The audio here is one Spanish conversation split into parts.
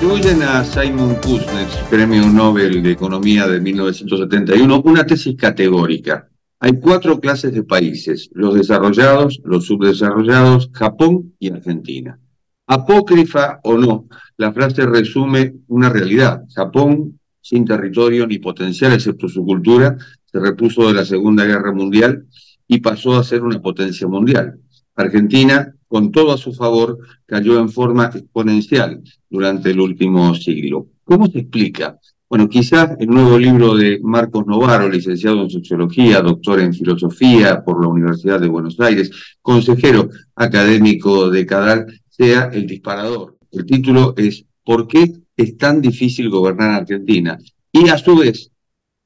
Atribuyen a Simon Kuznets, Premio Nobel de Economía de 1971, una tesis categórica. Hay cuatro clases de países: los desarrollados, los subdesarrollados, Japón y Argentina. Apócrifa o no, la frase resume una realidad. Japón, sin territorio ni potencial excepto su cultura, se repuso de la Segunda Guerra Mundial y pasó a ser una potencia mundial. Argentina, con todo a su favor, cayó en forma exponencial durante el último siglo. ¿Cómo se explica? Bueno, quizás el nuevo libro de Marcos Novaro, licenciado en Sociología, doctor en Filosofía por la Universidad de Buenos Aires, consejero académico de CADAL, sea el disparador. El título es ¿Por qué es tan difícil gobernar Argentina? Y a su vez,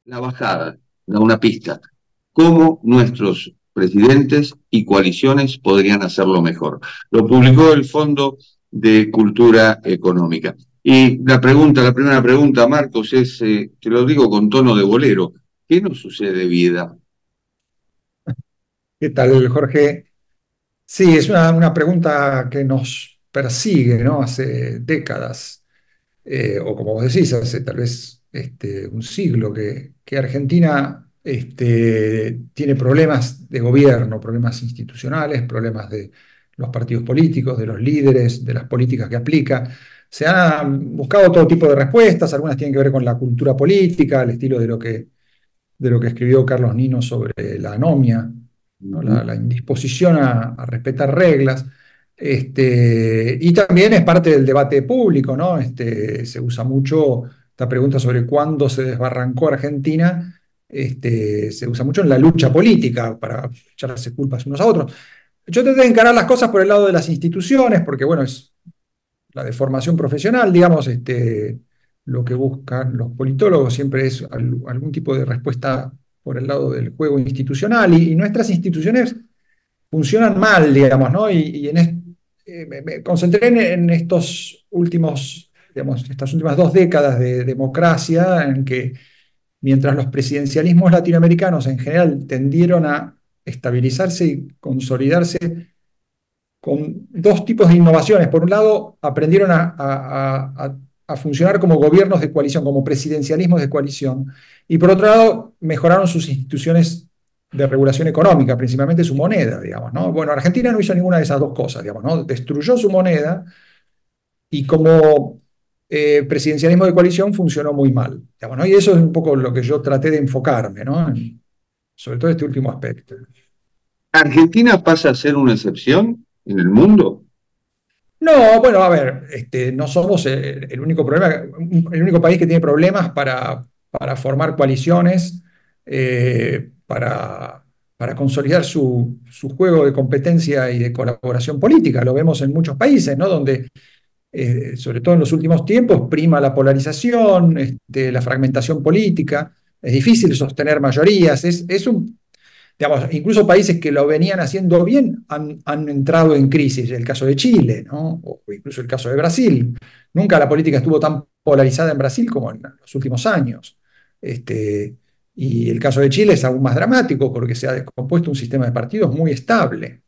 la bajada da una pista. ¿Cómo nuestros presidentes y coaliciones podrían hacerlo mejor? Lo publicó el Fondo de Cultura Económica. Y la primera pregunta, Marcos, es, te lo digo con tono de bolero, ¿qué nos sucede, vida? ¿Qué tal, Jorge? Sí, es una pregunta que nos persigue, ¿no? Hace décadas, o como vos decís, hace tal vez un siglo que Argentina tiene problemas de gobierno, problemas institucionales, problemas de los partidos políticos, de los líderes, de las políticas que aplica. Se han buscado todo tipo de respuestas, algunas tienen que ver con la cultura política, al estilo de lo que escribió Carlos Nino sobre la anomia, ¿no? La indisposición a respetar reglas. Y también es parte del debate público, ¿no? Se usa mucho esta pregunta sobre cuándo se desbarrancó Argentina, se usa mucho en la lucha política para echarse culpas unos a otros. Yo traté de encarar las cosas por el lado de las instituciones, porque bueno, es la deformación profesional, digamos, lo que buscan los politólogos siempre es algún tipo de respuesta por el lado del juego institucional, y nuestras instituciones funcionan mal, digamos, ¿no? Me concentré en estos últimos, digamos, estas últimas 2 décadas de democracia, en que mientras los presidencialismos latinoamericanos en general tendieron a estabilizarse y consolidarse con 2 tipos de innovaciones. Por un lado, aprendieron a funcionar como gobiernos de coalición, como presidencialismos de coalición, y por otro lado, mejoraron sus instituciones de regulación económica, principalmente su moneda, digamos, ¿no? Bueno, Argentina no hizo ninguna de esas 2 cosas, digamos, ¿no? Destruyó su moneda y como presidencialismo de coalición funcionó muy mal, digamos, ¿no? Y eso es un poco lo que yo traté de enfocarme, ¿no? Sobre todo este último aspecto. ¿Argentina pasa a ser una excepción en el mundo? No, bueno, a ver, no somos el único problema, el único país que tiene problemas para formar coaliciones, para consolidar su juego de competencia y de colaboración política. Lo vemos en muchos países, ¿no? Donde, sobre todo en los últimos tiempos, prima la polarización, la fragmentación política. Es difícil sostener mayorías. Es un Digamos, incluso países que lo venían haciendo bien han entrado en crisis. El caso de Chile, ¿no? O incluso el caso de Brasil. Nunca la política estuvo tan polarizada en Brasil como en los últimos años. Este, y el caso de Chile es aún más dramático porque se ha descompuesto un sistema de partidos muy estable.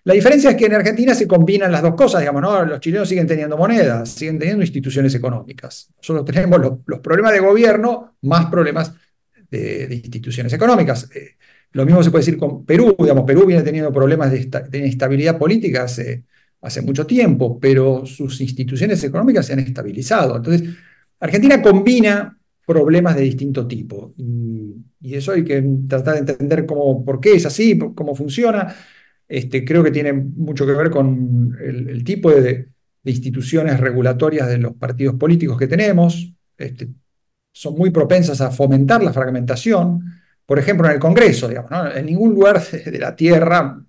La diferencia es que en Argentina se combinan las 2 cosas, digamos, ¿no? Los chilenos siguen teniendo monedas, siguen teniendo instituciones económicas. Nosotros tenemos los problemas de gobierno más problemas de instituciones económicas. Lo mismo se puede decir con Perú, digamos, Perú viene teniendo problemas de inestabilidad política hace mucho tiempo, pero sus instituciones económicas se han estabilizado. Entonces, Argentina combina problemas de distinto tipo, y eso hay que tratar de entender por qué es así, cómo funciona. Creo que tiene mucho que ver con el tipo de instituciones regulatorias de los partidos políticos que tenemos. Son muy propensas a fomentar la fragmentación. Por ejemplo, en el Congreso, digamos, ¿no? En ningún lugar de la Tierra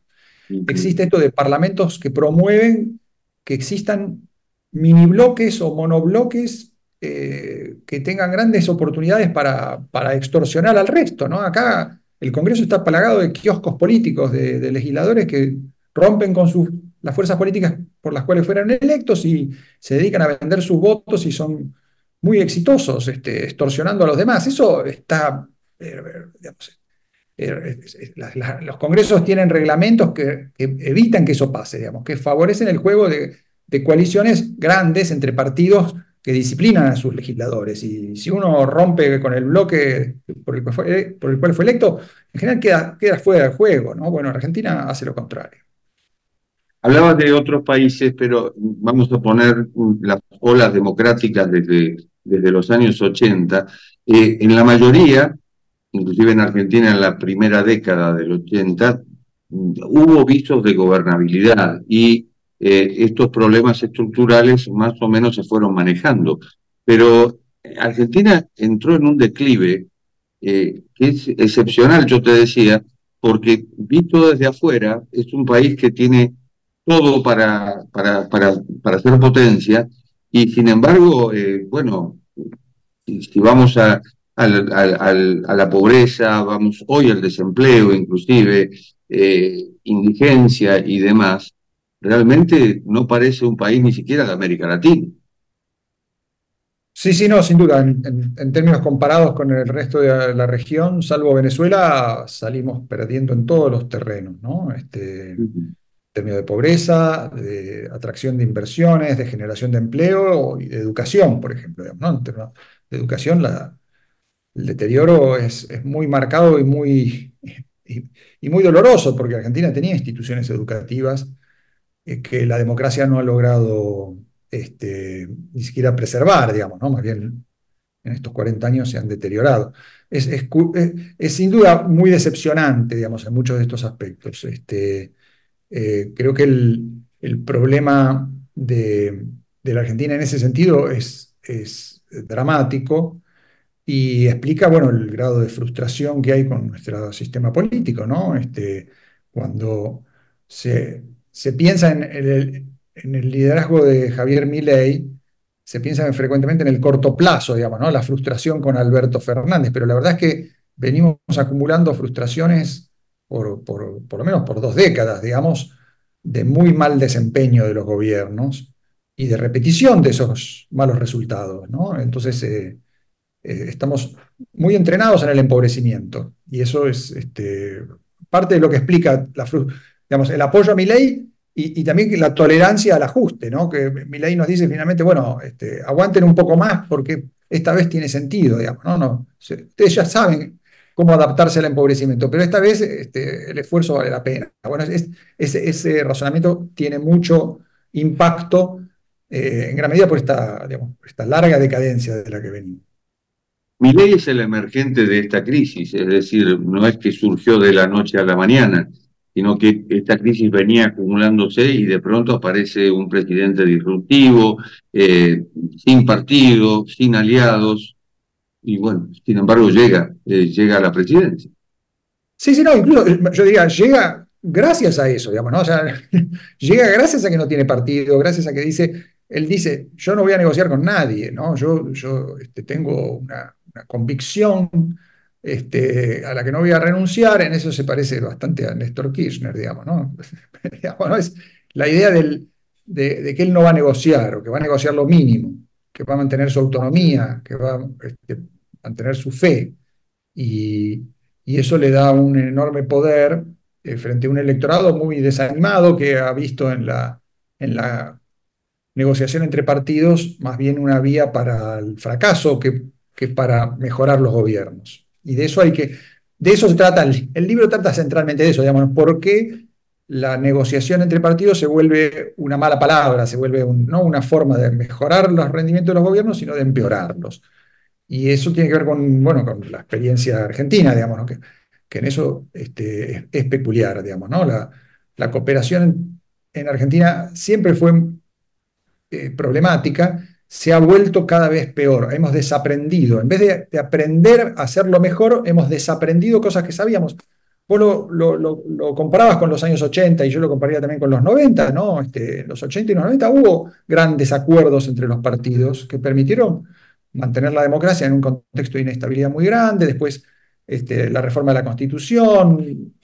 existe esto de parlamentos que promueven que existan mini bloques o monobloques que tengan grandes oportunidades para extorsionar al resto, ¿no? Acá el Congreso está plagado de kioscos políticos, de legisladores que rompen con las fuerzas políticas por las cuales fueron electos y se dedican a vender sus votos y son muy exitosos, extorsionando a los demás. Eso está, digamos, los congresos tienen reglamentos que evitan que eso pase, digamos, que favorecen el juego de coaliciones grandes entre partidos que disciplinan a sus legisladores. Y si uno rompe con el bloque por el cual fue electo, en general queda fuera del juego, ¿no? Bueno, Argentina hace lo contrario. Hablabas de otros países, pero vamos a poner las olas democráticas desde los años 80. En la mayoría, inclusive en Argentina en la primera década del 80, hubo visos de gobernabilidad y estos problemas estructurales más o menos se fueron manejando. Pero Argentina entró en un declive que es excepcional, yo te decía, porque visto desde afuera, es un país que tiene todo para ser potencia, y sin embargo, bueno, si vamos a la pobreza, vamos hoy al desempleo, inclusive, indigencia y demás, realmente no parece un país ni siquiera de América Latina. Sí, sí, no, sin duda. En términos comparados con el resto de la región, salvo Venezuela, salimos perdiendo en todos los terrenos, ¿no? En términos de pobreza, de atracción de inversiones, de generación de empleo y de educación, por ejemplo, digamos, ¿no? En términos de educación, el deterioro es muy marcado y muy doloroso, porque Argentina tenía instituciones educativas que la democracia no ha logrado ni siquiera preservar, digamos, ¿no? Más bien en estos 40 años se han deteriorado. Es sin duda muy decepcionante, digamos, en muchos de estos aspectos. Creo que el problema de la Argentina en ese sentido es dramático y explica, bueno, el grado de frustración que hay con nuestro sistema político, ¿no? Cuando se piensa en el liderazgo de Javier Milei, se piensa frecuentemente en el corto plazo, digamos, ¿no? La frustración con Alberto Fernández, pero la verdad es que venimos acumulando frustraciones por lo menos por 2 décadas, digamos, de muy mal desempeño de los gobiernos y de repetición de esos malos resultados, ¿no? Entonces, estamos muy entrenados en el empobrecimiento y eso es parte de lo que explica digamos, el apoyo a mi ley y también la tolerancia al ajuste, ¿no? Que mi ley nos dice finalmente, bueno, aguanten un poco más porque esta vez tiene sentido, digamos, ¿no? No, ustedes ya saben cómo adaptarse al empobrecimiento, pero esta vez el esfuerzo vale la pena. Bueno, ese razonamiento tiene mucho impacto en gran medida por digamos, esta larga decadencia de la que venimos. Milei es el emergente de esta crisis, es decir, no es que surgió de la noche a la mañana, sino que esta crisis venía acumulándose y de pronto aparece un presidente disruptivo, sin partido, sin aliados, y bueno, sin embargo llega a la presidencia. Sí, sí, no, incluso yo diría, llega gracias a eso, digamos, ¿no? O sea, llega gracias a que no tiene partido, gracias a que él dice, yo no voy a negociar con nadie, ¿no? Yo tengo una convicción a la que no voy a renunciar, en eso se parece bastante a Néstor Kirchner, digamos, ¿no? Digamos, ¿no? Es la idea de que él no va a negociar, o que va a negociar lo mínimo, que va a mantener su autonomía, que va a mantener su fe y, y eso le da un enorme poder frente a un electorado muy desanimado que ha visto en la negociación entre partidos más bien una vía para el fracaso que para mejorar los gobiernos. Y de eso se trata, el libro trata centralmente de eso, digamos, por qué la negociación entre partidos se vuelve una mala palabra, se vuelve no una forma de mejorar los rendimientos de los gobiernos, sino de empeorarlos. Y eso tiene que ver con, bueno, con la experiencia argentina, digamos, ¿no? Que en eso es peculiar, digamos, ¿no? La cooperación en Argentina siempre fue problemática, se ha vuelto cada vez peor. Hemos desaprendido. En vez de aprender a hacerlo mejor, hemos desaprendido cosas que sabíamos. Vos lo comparabas con los años 80 y yo lo compararía también con los 90, ¿no? En los 80 y los 90 hubo grandes acuerdos entre los partidos que permitieron mantener la democracia en un contexto de inestabilidad muy grande, después la reforma de la Constitución,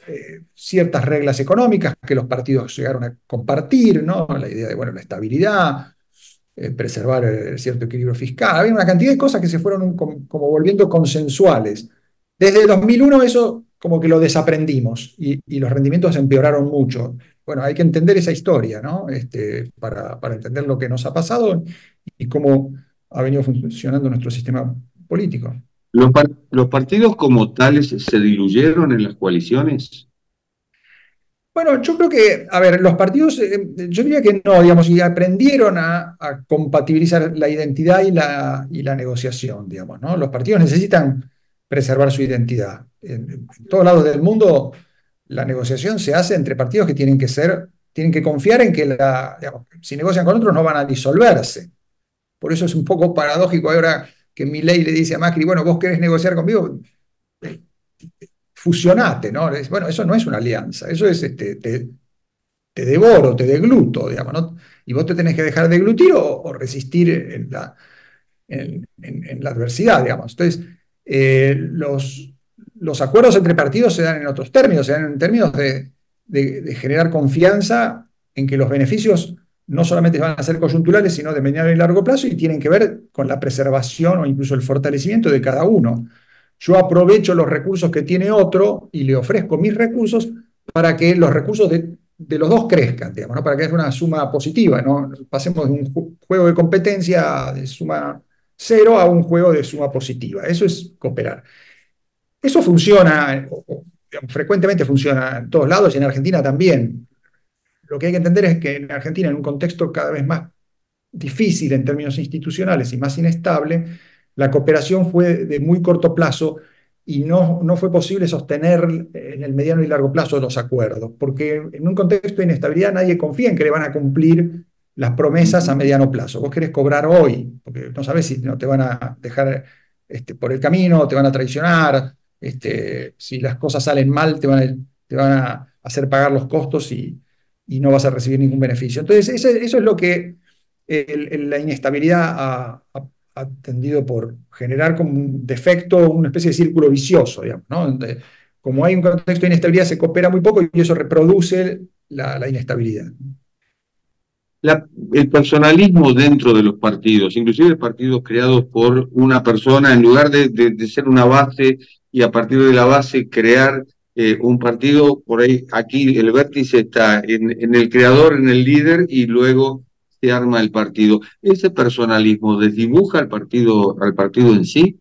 ciertas reglas económicas que los partidos llegaron a compartir, ¿no? La idea de, bueno, la estabilidad, preservar cierto equilibrio fiscal. Había una cantidad de cosas que se fueron como volviendo consensuales. Desde el 2001 eso como que lo desaprendimos y los rendimientos empeoraron mucho. Bueno, hay que entender esa historia, ¿no? Para entender lo que nos ha pasado y cómo ha venido funcionando nuestro sistema político. Los partidos como tales se diluyeron en las coaliciones. Bueno, yo creo que, a ver, los partidos, yo diría que no, digamos, y aprendieron a compatibilizar la identidad y la negociación, digamos, ¿no? Los partidos necesitan preservar su identidad. En todos lados del mundo, la negociación se hace entre partidos que tienen que confiar en que digamos, si negocian con otros no van a disolverse. Por eso es un poco paradójico ahora que Milei le dice a Macri, bueno, vos querés negociar conmigo, eh, fusionate, ¿no? Bueno, eso no es una alianza, eso es, te devoro, te degluto, digamos, ¿no? Y vos te tenés que dejar deglutir o resistir en la adversidad, digamos. Entonces, los acuerdos entre partidos se dan en otros términos, se dan en términos de generar confianza en que los beneficios no solamente van a ser coyunturales, sino de mediano y largo plazo y tienen que ver con la preservación o incluso el fortalecimiento de cada uno. Yo aprovecho los recursos que tiene otro y le ofrezco mis recursos para que los recursos de los dos crezcan, digamos, ¿no? Para que haya una suma positiva, ¿no? Pasemos de un juego de competencia de suma cero a un juego de suma positiva. Eso es cooperar. Eso funciona, digamos, frecuentemente funciona en todos lados y en Argentina también. Lo que hay que entender es que en Argentina, en un contexto cada vez más difícil en términos institucionales y más inestable, la cooperación fue de muy corto plazo y no fue posible sostener en el mediano y largo plazo los acuerdos, porque en un contexto de inestabilidad nadie confía en que le van a cumplir las promesas a mediano plazo. Vos querés cobrar hoy, porque no sabés si no te van a dejar por el camino, te van a traicionar, si las cosas salen mal, te van a hacer pagar los costos y no vas a recibir ningún beneficio. Entonces, eso es lo que la inestabilidad ha tendido por generar como un defecto, una especie de círculo vicioso, digamos, ¿no? Donde, como hay un contexto de inestabilidad, se coopera muy poco y eso reproduce la inestabilidad. El personalismo dentro de los partidos, inclusive partidos creados por una persona, en lugar de ser una base y a partir de la base crear un partido, por ahí aquí el vértice está en el creador, en el líder y luego se arma el partido. ¿Ese personalismo desdibuja al partido en sí?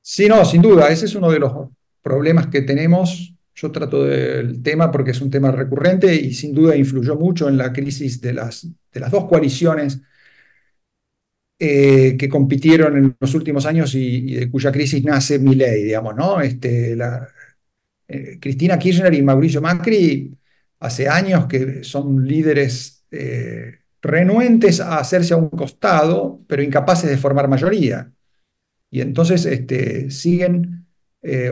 Sí, no, sin duda, ese es uno de los problemas que tenemos. Yo trato del tema porque es un tema recurrente y sin duda influyó mucho en la crisis de las dos coaliciones que compitieron en los últimos años y de cuya crisis nace Milei, digamos, ¿no? Cristina Kirchner y Mauricio Macri hace años que son líderes renuentes a hacerse a un costado, pero incapaces de formar mayoría. Y entonces siguen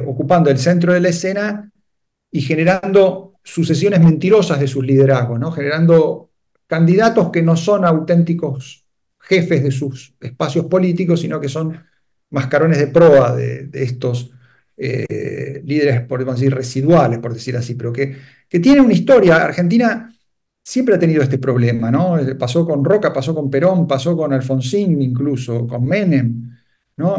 ocupando el centro de la escena y generando sucesiones mentirosas de sus liderazgos, ¿no? Generando candidatos que no son auténticos jefes de sus espacios políticos, sino que son mascarones de proa de estos líderes, por decir, residuales, por decir así, pero que tienen una historia. Argentina siempre ha tenido este problema, ¿no? Pasó con Roca, pasó con Perón, pasó con Alfonsín, incluso con Menem, ¿no?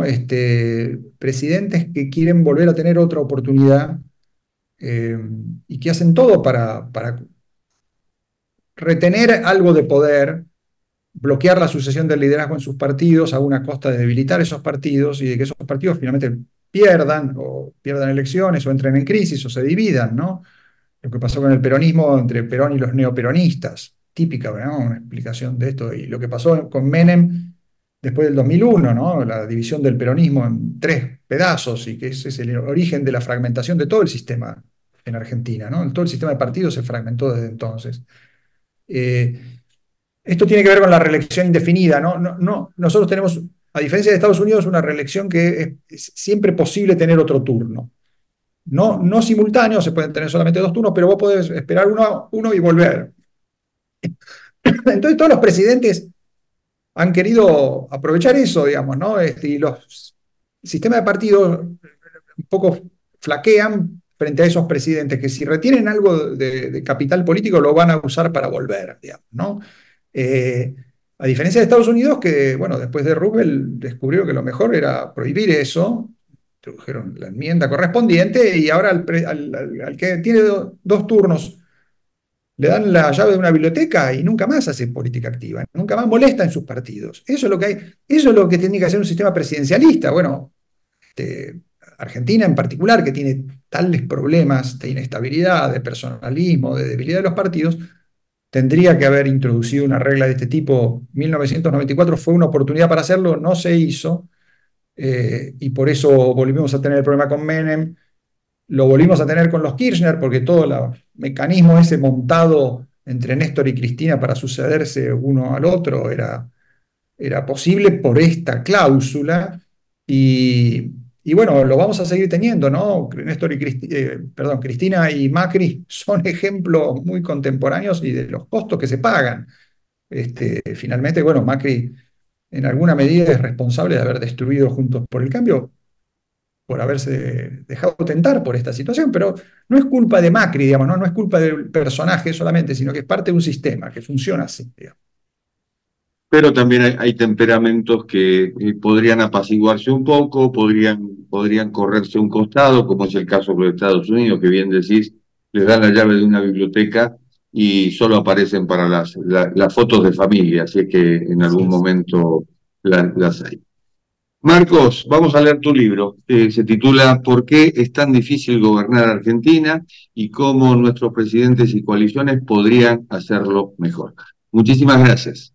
Presidentes que quieren volver a tener otra oportunidad eh, y que hacen todo para retener algo de poder, bloquear la sucesión del liderazgo en sus partidos a una costa de debilitar esos partidos y de que esos partidos finalmente pierdan o pierdan elecciones o entren en crisis o se dividan, ¿no? Lo que pasó con el peronismo entre Perón y los neoperonistas, típica, ¿no? Una explicación de esto, y lo que pasó con Menem después del 2001, ¿no? La división del peronismo en tres pedazos y que ese es el origen de la fragmentación de todo el sistema en Argentina, ¿no? Todo el sistema de partidos se fragmentó desde entonces. Eh, Esto tiene que ver con la reelección indefinida, ¿no? Nosotros tenemos, a diferencia de Estados Unidos, una reelección que es siempre posible tener otro turno. No simultáneo, se pueden tener solamente dos turnos, pero vos podés esperar uno y volver. Entonces todos los presidentes han querido aprovechar eso, digamos, ¿no? Y los sistemas de partidos un poco flaquean frente a esos presidentes que si retienen algo de capital político lo van a usar para volver, digamos, ¿no? Eh, a diferencia de Estados Unidos, que, bueno, después de Roosevelt descubrieron que lo mejor era prohibir eso, introdujeron la enmienda correspondiente y ahora al que tiene dos turnos le dan la llave de una biblioteca y nunca más hace política activa, nunca más molesta en sus partidos. Eso es lo que hay, eso es lo que tiene que hacer un sistema presidencialista. Bueno, Argentina en particular, que tiene tales problemas de inestabilidad, de personalismo, de debilidad de los partidos, tendría que haber introducido una regla de este tipo. 1994 fue una oportunidad para hacerlo, no se hizo, y por eso volvimos a tener el problema con Menem, lo volvimos a tener con los Kirchner, porque todo el mecanismo ese montado entre Néstor y Cristina para sucederse uno al otro era posible por esta cláusula, y bueno, lo vamos a seguir teniendo, ¿no? Néstor y Cristina y Macri son ejemplos muy contemporáneos y de los costos que se pagan. Finalmente, bueno, Macri en alguna medida es responsable de haber destruido Juntos por el Cambio, por haberse dejado tentar por esta situación, pero no es culpa de Macri, digamos, no es culpa del personaje solamente, sino que es parte de un sistema que funciona así, digamos. Pero también hay temperamentos que podrían apaciguarse un poco, podrían correrse a un costado, como es el caso de los Estados Unidos, que bien decís, les dan la llave de una biblioteca y solo aparecen para las fotos de familia, así es que en Así algún es. momento las hay. Marcos, vamos a leer tu libro. Se titula ¿Por qué es tan difícil gobernar Argentina y cómo nuestros presidentes y coaliciones podrían hacerlo mejor? Muchísimas gracias.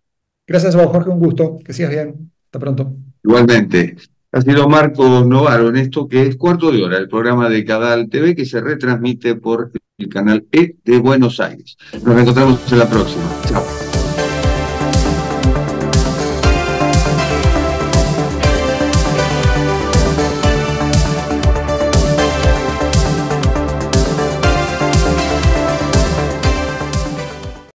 Gracias a vos, Jorge, un gusto, que sigas bien. Hasta pronto. Igualmente, ha sido Marcos Novaro en esto que es Cuarto de Hora, el programa de Cadal TV que se retransmite por el canal E de Buenos Aires. Nos encontramos en la próxima. Chao.